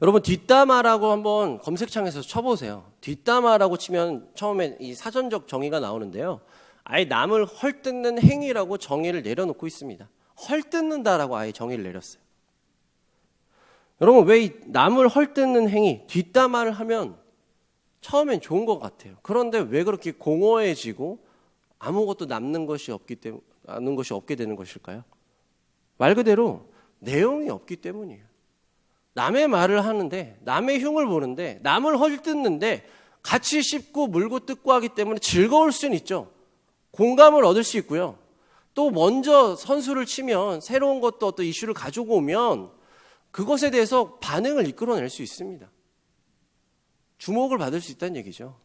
여러분, 뒷담화라고 한번 검색창에서 쳐보세요. 뒷담화라고 치면 처음에 이 사전적 정의가 나오는데요, 아예 남을 헐뜯는 행위라고 정의를 내려놓고 있습니다. 헐뜯는다라고 아예 정의를 내렸어요. 여러분, 왜 이 남을 헐뜯는 행위, 뒷담화를 하면 처음엔 좋은 것 같아요. 그런데 왜 그렇게 공허해지고 아무것도 남는 것이 없게 되는 것일까요? 말 그대로 내용이 없기 때문이에요. 남의 말을 하는데, 남의 흉을 보는데, 남을 헐뜯는데 같이 씹고 물고 뜯고 하기 때문에 즐거울 수는 있죠. 공감을 얻을 수 있고요. 또 먼저 선수를 치면 새로운 것도 어떤 이슈를 가지고 오면 그것에 대해서 반응을 이끌어낼 수 있습니다. 주목을 받을 수 있다는 얘기죠.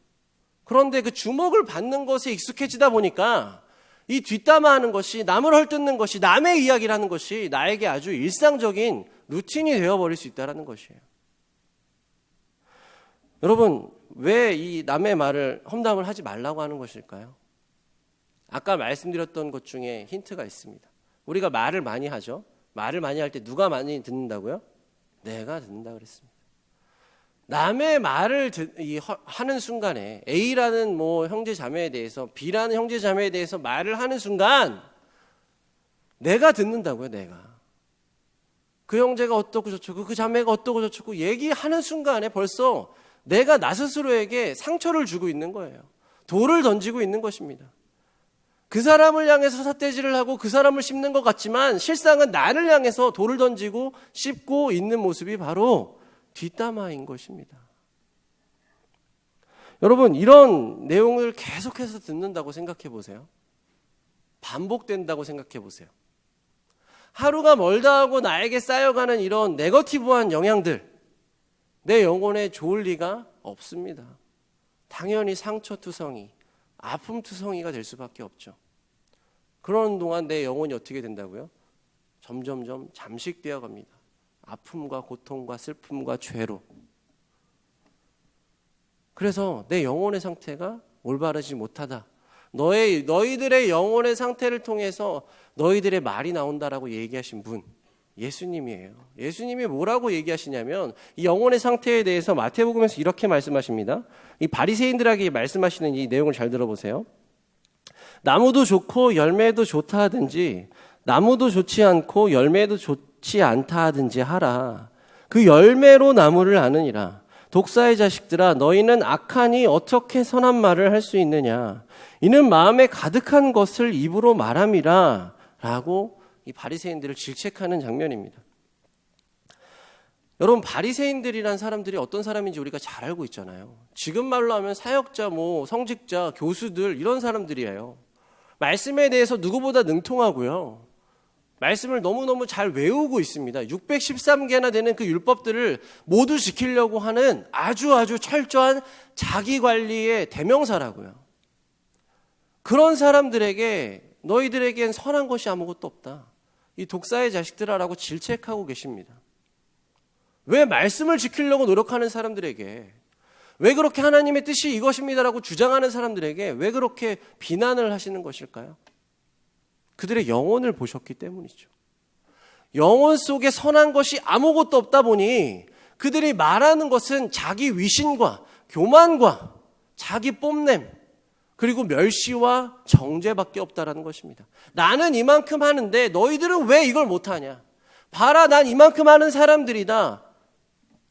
그런데 그 주목을 받는 것에 익숙해지다 보니까 이 뒷담화하는 것이, 남을 헐뜯는 것이, 남의 이야기를 하는 것이 나에게 아주 일상적인 루틴이 되어버릴 수 있다는 것이에요. 여러분, 왜 이 남의 말을 험담을 하지 말라고 하는 것일까요? 아까 말씀드렸던 것 중에 힌트가 있습니다. 우리가 말을 많이 하죠. 말을 많이 할 때 누가 많이 듣는다고요? 내가 듣는다 그랬습니다. 남의 말을 하는 순간에 A라는 형제 자매에 대해서, B라는 형제 자매에 대해서 말을 하는 순간 내가 듣는다고요. 내가. 그 형제가 어떻고 저쩌고, 그 자매가 어떻고 저쩌고 얘기하는 순간에 벌써 내가 나 스스로에게 상처를 주고 있는 거예요. 돌을 던지고 있는 것입니다. 그 사람을 향해서 삿대질을 하고 그 사람을 씹는 것 같지만 실상은 나를 향해서 돌을 던지고 씹고 있는 모습이 바로 뒷담화인 것입니다. 여러분, 이런 내용을 계속해서 듣는다고 생각해 보세요. 반복된다고 생각해 보세요. 하루가 멀다 하고 나에게 쌓여가는 이런 네거티브한 영향들, 내 영혼에 좋을 리가 없습니다. 당연히 상처투성이, 아픔투성이가 될 수밖에 없죠. 그러는 동안 내 영혼이 어떻게 된다고요? 점점점 잠식되어 갑니다. 아픔과 고통과 슬픔과 죄로. 그래서 내 영혼의 상태가 올바르지 못하다. 너희들의 영혼의 상태를 통해서 너희들의 말이 나온다라고 얘기하신 분, 예수님이에요. 예수님이 뭐라고 얘기하시냐면 이 영혼의 상태에 대해서 마태복음에서 이렇게 말씀하십니다. 이 바리새인들에게 말씀하시는 이 내용을 잘 들어보세요. 나무도 좋고 열매도 좋다 하든지 나무도 좋지 않고 열매도 좋지 않다 하든지 하라. 그 열매로 나무를 아느니라. 독사의 자식들아, 너희는 악하니 어떻게 선한 말을 할 수 있느냐. 이는 마음에 가득한 것을 입으로 말함이라 라고 이 바리새인들을 질책하는 장면입니다. 여러분, 바리새인들이란 사람들이 어떤 사람인지 우리가 잘 알고 있잖아요. 지금 말로 하면 사역자, 성직자, 교수들 이런 사람들이에요. 말씀에 대해서 누구보다 능통하고요. 말씀을 너무너무 잘 외우고 있습니다. 613개나 되는 그 율법들을 모두 지키려고 하는 아주 철저한 자기관리의 대명사라고요. 그런 사람들에게 너희들에겐 선한 것이 아무것도 없다. 이 독사의 자식들아라고 질책하고 계십니다. 왜 말씀을 지키려고 노력하는 사람들에게, 왜 그렇게 하나님의 뜻이 이것입니다라고 주장하는 사람들에게 왜 그렇게 비난을 하시는 것일까요? 그들의 영혼을 보셨기 때문이죠. 영혼 속에 선한 것이 아무것도 없다 보니 그들이 말하는 것은 자기 위신과 교만과 자기 뽐냄, 그리고 멸시와 정죄밖에 없다라는 것입니다. 나는 이만큼 하는데 너희들은 왜 이걸 못하냐? 봐라, 난 이만큼 하는 사람들이다.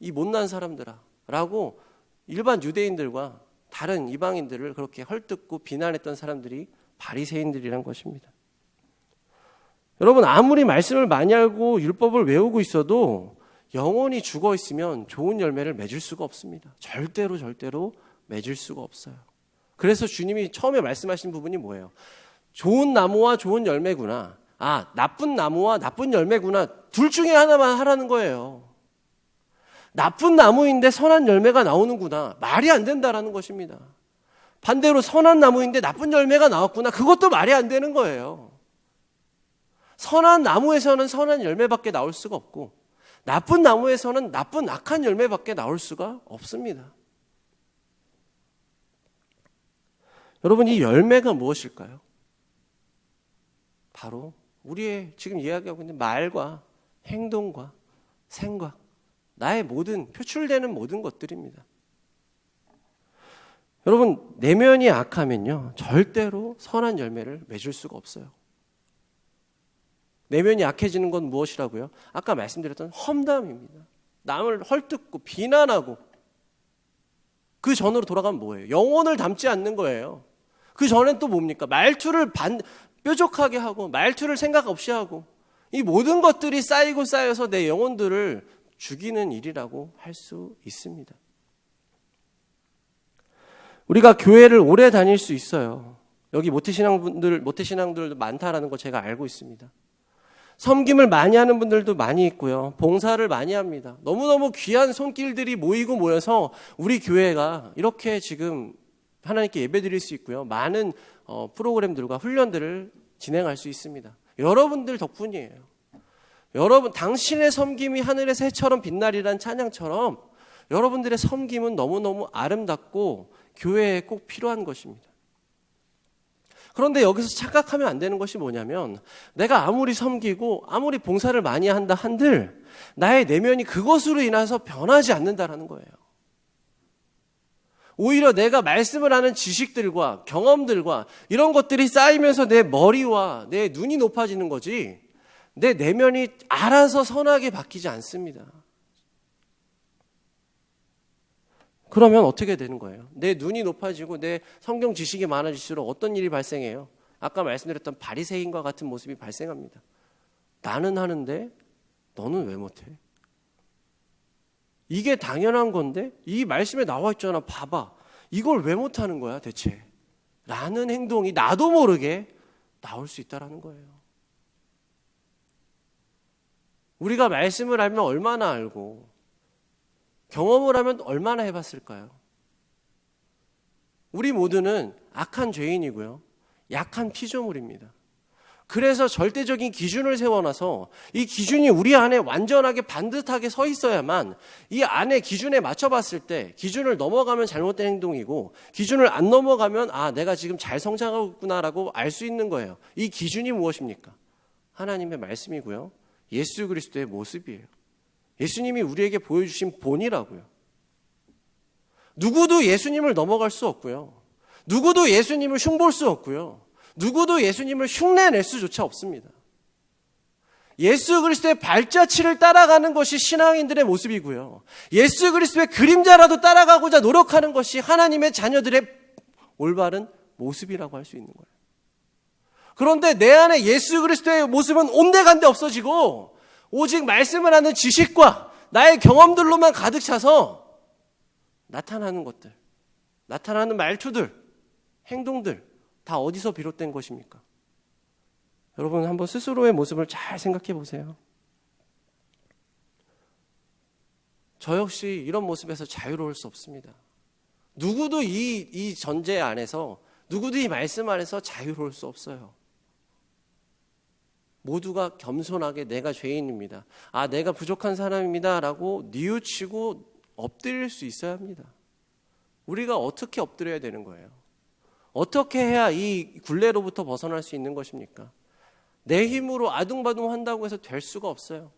이 못난 사람들아 라고 일반 유대인들과 다른 이방인들을 그렇게 헐뜯고 비난했던 사람들이 바리새인들이란 것입니다. 여러분, 아무리 말씀을 많이 알고 율법을 외우고 있어도 영혼이 죽어 있으면 좋은 열매를 맺을 수가 없습니다. 절대로 맺을 수가 없어요. 그래서 주님이 처음에 말씀하신 부분이 뭐예요? 좋은 나무와 좋은 열매구나. 나쁜 나무와 나쁜 열매구나. 둘 중에 하나만 하라는 거예요. 나쁜 나무인데 선한 열매가 나오는구나. 말이 안 된다라는 것입니다. 반대로 선한 나무인데 나쁜 열매가 나왔구나. 그것도 말이 안 되는 거예요. 선한 나무에서는 선한 열매밖에 나올 수가 없고 나쁜 나무에서는 나쁜 악한 열매밖에 나올 수가 없습니다. 여러분, 이 열매가 무엇일까요? 바로 우리의 지금 이야기하고 있는 말과 행동과 생각, 나의 모든 표출되는 모든 것들입니다. 여러분, 내면이 악하면요 절대로 선한 열매를 맺을 수가 없어요. 내면이 약해지는 건 무엇이라고요? 아까 말씀드렸던 험담입니다. 남을 헐뜯고 비난하고 그 전으로 돌아가면 뭐예요? 영혼을 담지 않는 거예요. 그 전엔 또 뭡니까? 말투를 뾰족하게 하고 말투를 생각 없이 하고 이 모든 것들이 쌓여서 내 영혼들을 죽이는 일이라고 할 수 있습니다. 우리가 교회를 오래 다닐 수 있어요. 여기 모태신앙들도 많다라는 거 제가 알고 있습니다. 섬김을 많이 하는 분들도 많이 있고요. 봉사를 많이 합니다. 너무너무 귀한 손길들이 모여서 우리 교회가 이렇게 지금 하나님께 예배드릴 수 있고요. 많은 프로그램들과 훈련들을 진행할 수 있습니다. 여러분들 덕분이에요. 여러분, 당신의 섬김이 하늘의 새처럼 빛나리란 찬양처럼 여러분들의 섬김은 너무너무 아름답고 교회에 꼭 필요한 것입니다. 그런데 여기서 착각하면 안 되는 것이 뭐냐면 내가 아무리 섬기고 아무리 봉사를 많이 한다 한들 나의 내면이 그것으로 인해서 변하지 않는다라는 거예요. 오히려 내가 말씀을 하는 지식들과 경험들과 이런 것들이 쌓이면서 내 머리와 내 눈이 높아지는 거지 내 내면이 알아서 선하게 바뀌지 않습니다. 그러면 어떻게 되는 거예요? 내 눈이 높아지고 내 성경 지식이 많아질수록 어떤 일이 발생해요? 아까 말씀드렸던 바리새인과 같은 모습이 발생합니다. 나는 하는데 너는 왜 못해? 이게 당연한 건데 이 말씀에 나와 있잖아. 봐봐. 이걸 왜 못하는 거야 대체? 라는 행동이 나도 모르게 나올 수 있다는 거예요. 우리가 말씀을 알면 얼마나 알고 경험을 하면 얼마나 해봤을까요? 우리 모두는 악한 죄인이고요. 약한 피조물입니다. 그래서 절대적인 기준을 세워놔서 이 기준이 우리 안에 완전하게 반듯하게 서 있어야만 이 안에 기준에 맞춰봤을 때 기준을 넘어가면 잘못된 행동이고 기준을 안 넘어가면 내가 지금 잘 성장하고 있구나라고 알 수 있는 거예요. 이 기준이 무엇입니까? 하나님의 말씀이고요. 예수 그리스도의 모습이에요. 예수님이 우리에게 보여주신 본이라고요. 누구도 예수님을 넘어갈 수 없고요. 누구도 예수님을 흉볼 수 없고요. 누구도 예수님을 흉내낼 수조차 없습니다. 예수 그리스도의 발자취를 따라가는 것이 신앙인들의 모습이고요. 예수 그리스도의 그림자라도 따라가고자 노력하는 것이 하나님의 자녀들의 올바른 모습이라고 할 수 있는 거예요. 그런데 내 안에 예수 그리스도의 모습은 온데간데 없어지고 오직 말씀을 하는 지식과 나의 경험들로만 가득 차서 나타나는 것들, 나타나는 말투들, 행동들 다 어디서 비롯된 것입니까? 여러분 한번 스스로의 모습을 잘 생각해 보세요. 저 역시 이런 모습에서 자유로울 수 없습니다. 누구도 이 전제 안에서, 누구도 이 말씀 안에서 자유로울 수 없어요. 모두가 겸손하게 내가 죄인입니다, 내가 부족한 사람입니다 라고 뉘우치고 엎드릴 수 있어야 합니다. 우리가 어떻게 엎드려야 되는 거예요? 어떻게 해야 이 굴레로부터 벗어날 수 있는 것입니까? 내 힘으로 아둥바둥 한다고 해서 될 수가 없어요.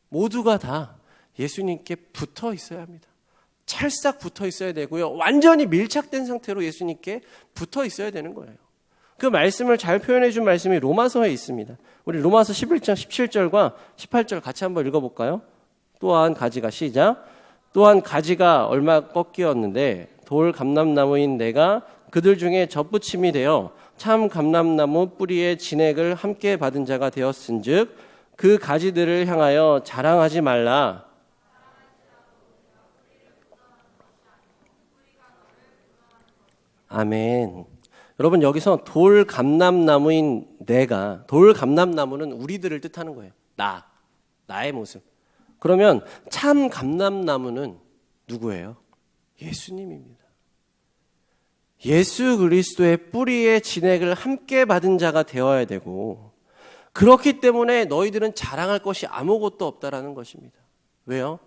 모두가 다 예수님께 붙어 있어야 합니다. 찰싹 붙어 있어야 되고요. 완전히 밀착된 상태로 예수님께 붙어 있어야 되는 거예요. 그 말씀을 잘 표현해 준 말씀이 로마서에 있습니다. 우리 로마서 11장 17절과 18절 같이 한번 읽어볼까요? 또한 가지가, 시작. 또한 가지가 얼마 꺾이었는데 돌 감람나무인 내가 그들 중에 접붙임이 되어 참 감람나무 뿌리의 진액을 함께 받은 자가 되었은즉 그 가지들을 향하여 자랑하지 말라. 아멘. 여러분 여기서 돌 감람나무인 내가, 돌 감람나무는 우리들을 뜻하는 거예요. 나의 모습. 그러면 참 감람나무는 누구예요? 예수님입니다. 예수 그리스도의 뿌리의 진액을 함께 받은 자가 되어야 되고, 그렇기 때문에 너희들은 자랑할 것이 아무것도 없다라는 것입니다. 왜요?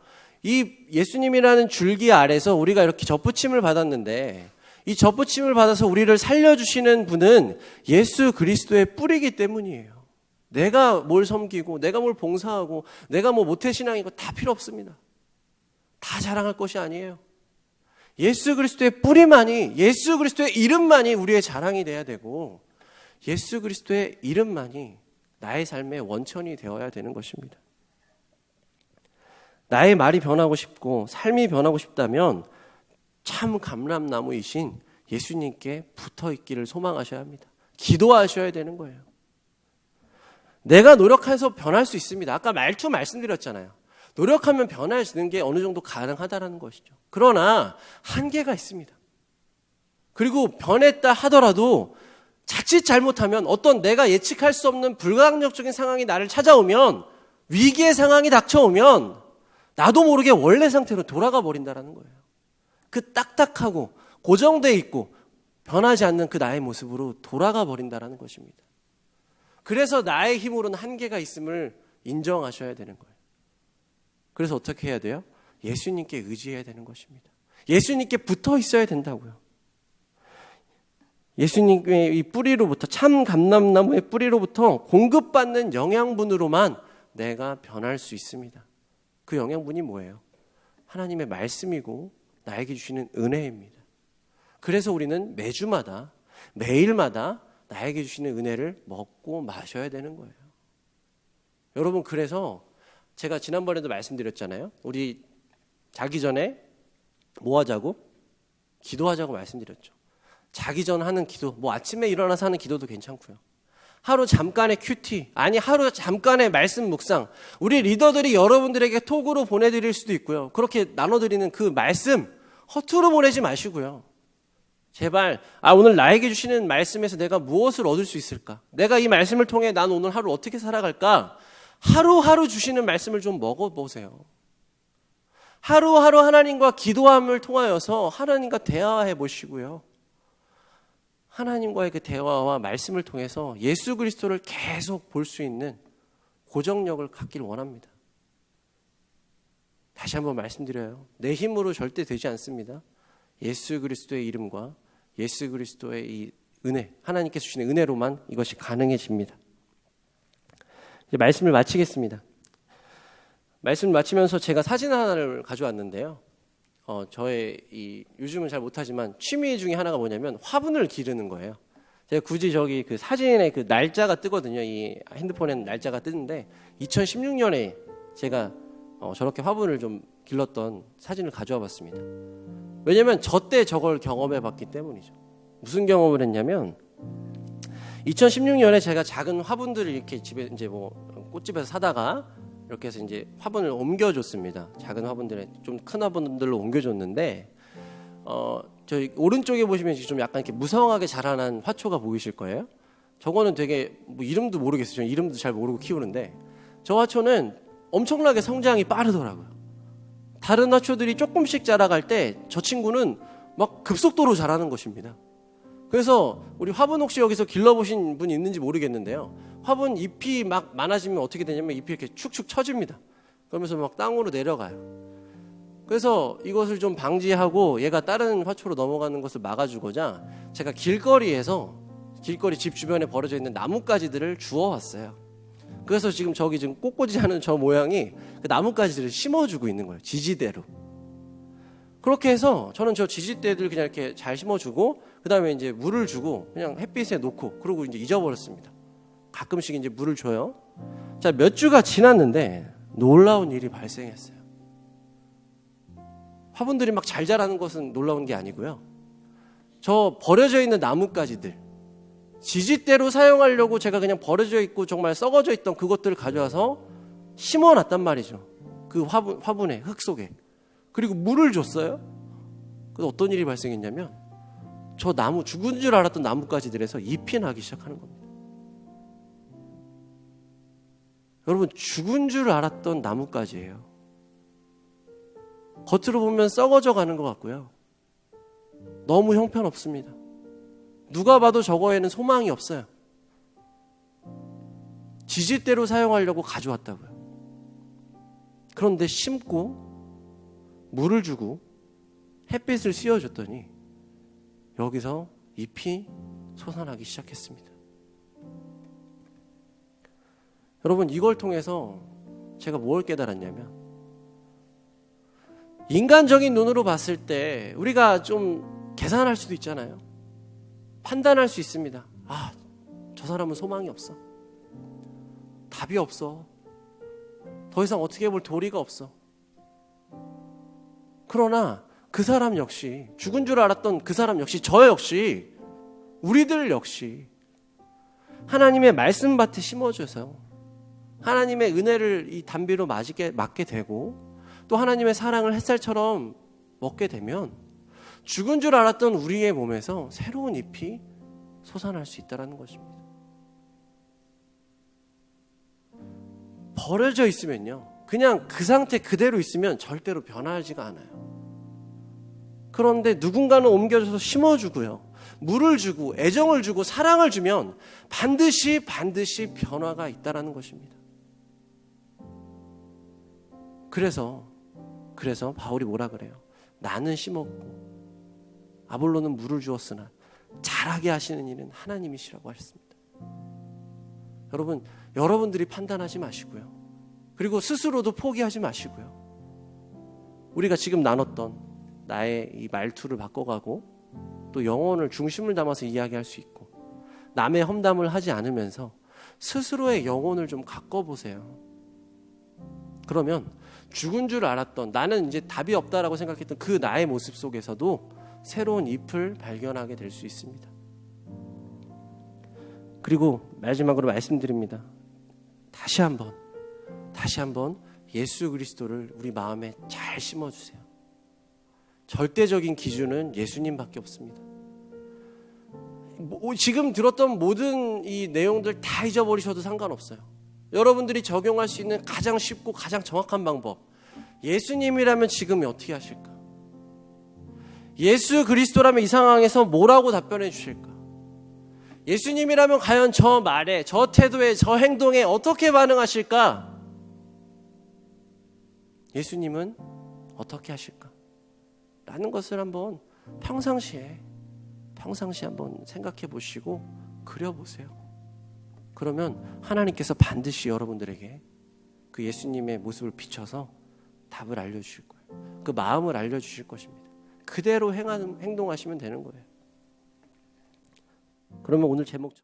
이 예수님이라는 줄기 아래서 우리가 이렇게 접붙임을 받았는데, 이 접붙임을 받아서 우리를 살려주시는 분은 예수 그리스도의 뿌리이기 때문이에요. 내가 뭘 섬기고 내가 뭘 봉사하고 내가 뭐 모태신앙이고 다 필요 없습니다. 다 자랑할 것이 아니에요. 예수 그리스도의 뿌리만이, 예수 그리스도의 이름만이 우리의 자랑이 돼야 되고, 예수 그리스도의 이름만이 나의 삶의 원천이 되어야 되는 것입니다. 나의 말이 변하고 싶고 삶이 변하고 싶다면 참 감람나무이신 예수님께 붙어 있기를 소망하셔야 합니다. 기도하셔야 되는 거예요. 내가 노력해서 변할 수 있습니다. 아까 말씀드렸잖아요. 노력하면 변화지는 게 어느 정도 가능하다는 것이죠. 그러나 한계가 있습니다. 그리고 변했다 하더라도 자칫 잘못하면 어떤 내가 예측할 수 없는 불가항력적인 상황이 나를 찾아오면, 위기의 상황이 닥쳐오면 나도 모르게 원래 상태로 돌아가 버린다는 거예요. 그 딱딱하고 고정되어 있고 변하지 않는 그 나의 모습으로 돌아가 버린다는 것입니다. 그래서 나의 힘으로는 한계가 있음을 인정하셔야 되는 거예요. 그래서 어떻게 해야 돼요? 예수님께 의지해야 되는 것입니다. 예수님께 붙어 있어야 된다고요. 예수님의 이 뿌리로부터, 참 감람나무의 뿌리로부터 공급받는 영양분으로만 내가 변할 수 있습니다. 그 영양분이 뭐예요? 하나님의 말씀이고 나에게 주시는 은혜입니다. 그래서 우리는 매주마다, 매일마다 나에게 주시는 은혜를 먹고 마셔야 되는 거예요. 여러분, 그래서 제가 지난번에도 말씀드렸잖아요. 우리 자기 전에 뭐 하자고? 기도하자고 말씀드렸죠. 자기 전 하는 기도, 뭐 아침에 일어나서 하는 기도도 괜찮고요. 하루 잠깐의 큐티, 아니 하루 잠깐의 말씀 묵상, 우리 리더들이 여러분들에게 톡으로 보내드릴 수도 있고요. 그렇게 나눠드리는 그 말씀 허투루 보내지 마시고요. 제발 오늘 나에게 주시는 말씀에서 내가 무엇을 얻을 수 있을까? 내가 이 말씀을 통해 난 오늘 하루 어떻게 살아갈까? 하루하루 주시는 말씀을 좀 먹어보세요. 하루하루 하나님과 기도함을 통하여서 하나님과 대화해 보시고요. 하나님과의 그 대화와 말씀을 통해서 예수 그리스도를 계속 볼 수 있는 고정력을 갖기를 원합니다. 다시 한번 말씀드려요. 내 힘으로 절대 되지 않습니다. 예수 그리스도의 이름과 예수 그리스도의 이 은혜, 하나님께서 주시는 은혜로만 이것이 가능해집니다. 이제 말씀을 마치겠습니다. 말씀을 마치면서 제가 사진 하나를 가져왔는데요. 저의 요즘은 잘 못하지만 취미 중에 하나가 뭐냐면 화분을 기르는 거예요. 제가 굳이 저기 그 사진에 그 날짜가 뜨거든요. 이 핸드폰에는 날짜가 뜨는데 2016년에 제가 저렇게 화분을 좀 길렀던 사진을 가져와 봤습니다. 왜냐면 저 때 저걸 경험해 봤기 때문이죠. 무슨 경험을 했냐면 2016년에 제가 작은 화분들을 이렇게 집에 이제 뭐 꽃집에서 사다가 이렇게 해서 이제 화분을 옮겨줬습니다. 작은 화분들에 좀 큰 화분들로 옮겨줬는데 저희 오른쪽에 보시면 좀 약간 이렇게 무성하게 자라난 화초가 보이실 거예요. 저거는 되게 뭐 이름도 모르겠어요. 저는 이름도 잘 모르고 키우는데 저 화초는 엄청나게 성장이 빠르더라고요. 다른 화초들이 조금씩 자라갈 때 저 친구는 막 급속도로 자라는 것입니다. 그래서 우리 화분 혹시 여기서 길러보신 분 있는지 모르겠는데요. 화분 잎이 막 많아지면 어떻게 되냐면 잎이 이렇게 축축 처집니다. 그러면서 막 땅으로 내려가요. 그래서 이것을 좀 방지하고 얘가 다른 화초로 넘어가는 것을 막아주고자 제가 길거리 집 주변에 버려져 있는 나뭇가지들을 주워왔어요. 그래서 지금 저기 지금 꽃꽂이 하는 저 모양이 그 나뭇가지들을 심어주고 있는 거예요. 지지대로. 그렇게 해서 저는 저 지지대들 그냥 이렇게 잘 심어주고 그 다음에 이제 물을 주고 그냥 햇빛에 놓고 그러고 이제 잊어버렸습니다. 가끔씩 이제 물을 줘요. 자, 몇 주가 지났는데 놀라운 일이 발생했어요. 화분들이 막 잘 자라는 것은 놀라운 게 아니고요. 저 버려져 있는 나뭇가지들, 지지대로 사용하려고 제가 그냥 버려져 있고 정말 썩어져 있던 그것들을 가져와서 심어놨단 말이죠. 그 화분에, 흙 속에. 그리고 물을 줬어요. 그래서 어떤 일이 발생했냐면 저 나무, 죽은 줄 알았던 나뭇가지들에서 잎이 나기 시작하는 겁니다. 여러분, 죽은 줄 알았던 나뭇가지예요. 겉으로 보면 썩어져 가는 것 같고요. 너무 형편없습니다. 누가 봐도 저거에는 소망이 없어요. 지지대로 사용하려고 가져왔다고요. 그런데 심고 물을 주고 햇빛을 씌워줬더니 여기서 잎이 솟아나기 시작했습니다. 여러분, 이걸 통해서 제가 뭘 깨달았냐면 인간적인 눈으로 봤을 때 우리가 좀 계산할 수도 있잖아요. 판단할 수 있습니다. 아, 저 사람은 소망이 없어. 답이 없어. 더 이상 어떻게 볼 도리가 없어. 그러나 그 사람 역시, 죽은 줄 알았던 그 사람 역시, 저 역시, 우리들 역시 하나님의 말씀밭에 심어줘서 하나님의 은혜를 이 단비로 맞게 되고 또 하나님의 사랑을 햇살처럼 먹게 되면 죽은 줄 알았던 우리의 몸에서 새로운 잎이 솟아날 수 있다는 것입니다. 버려져 있으면요, 그냥 그 상태 그대로 있으면 절대로 변하지가 않아요. 그런데 누군가는 옮겨줘서 심어주고요, 물을 주고 애정을 주고 사랑을 주면 반드시 변화가 있다는 것입니다. 그래서 바울이 뭐라 그래요? 나는 심었고 아볼로는 물을 주었으나 자라게 하시는 이는 하나님이시라고 하셨습니다. 여러분들이 판단하지 마시고요. 그리고 스스로도 포기하지 마시고요. 우리가 지금 나눴던 나의 이 말투를 바꿔가고 또 영혼을 중심을 담아서 이야기할 수 있고 남의 험담을 하지 않으면서 스스로의 영혼을 좀 가꿔보세요. 그러면 죽은 줄 알았던, 나는 이제 답이 없다라고 생각했던 그 나의 모습 속에서도 새로운 잎을 발견하게 될 수 있습니다. 그리고 마지막으로 말씀드립니다. 다시 한번 예수 그리스도를 우리 마음에 잘 심어주세요. 절대적인 기준은 예수님밖에 없습니다. 지금 들었던 모든 이 내용들 다 잊어버리셔도 상관없어요. 여러분들이 적용할 수 있는 가장 쉽고 가장 정확한 방법, 예수님이라면 지금 어떻게 하실까? 예수 그리스도라면 이 상황에서 뭐라고 답변해 주실까? 예수님이라면 과연 저 말에, 저 태도에, 저 행동에 어떻게 반응하실까? 예수님은 어떻게 하실까? 라는 것을 한번 평상시에 한번 생각해 보시고 그려보세요. 그러면 하나님께서 반드시 여러분들에게 그 예수님의 모습을 비춰서 답을 알려주실 거예요. 그 마음을 알려주실 것입니다. 그대로 행동하시면 되는 거예요. 그러면 오늘 제목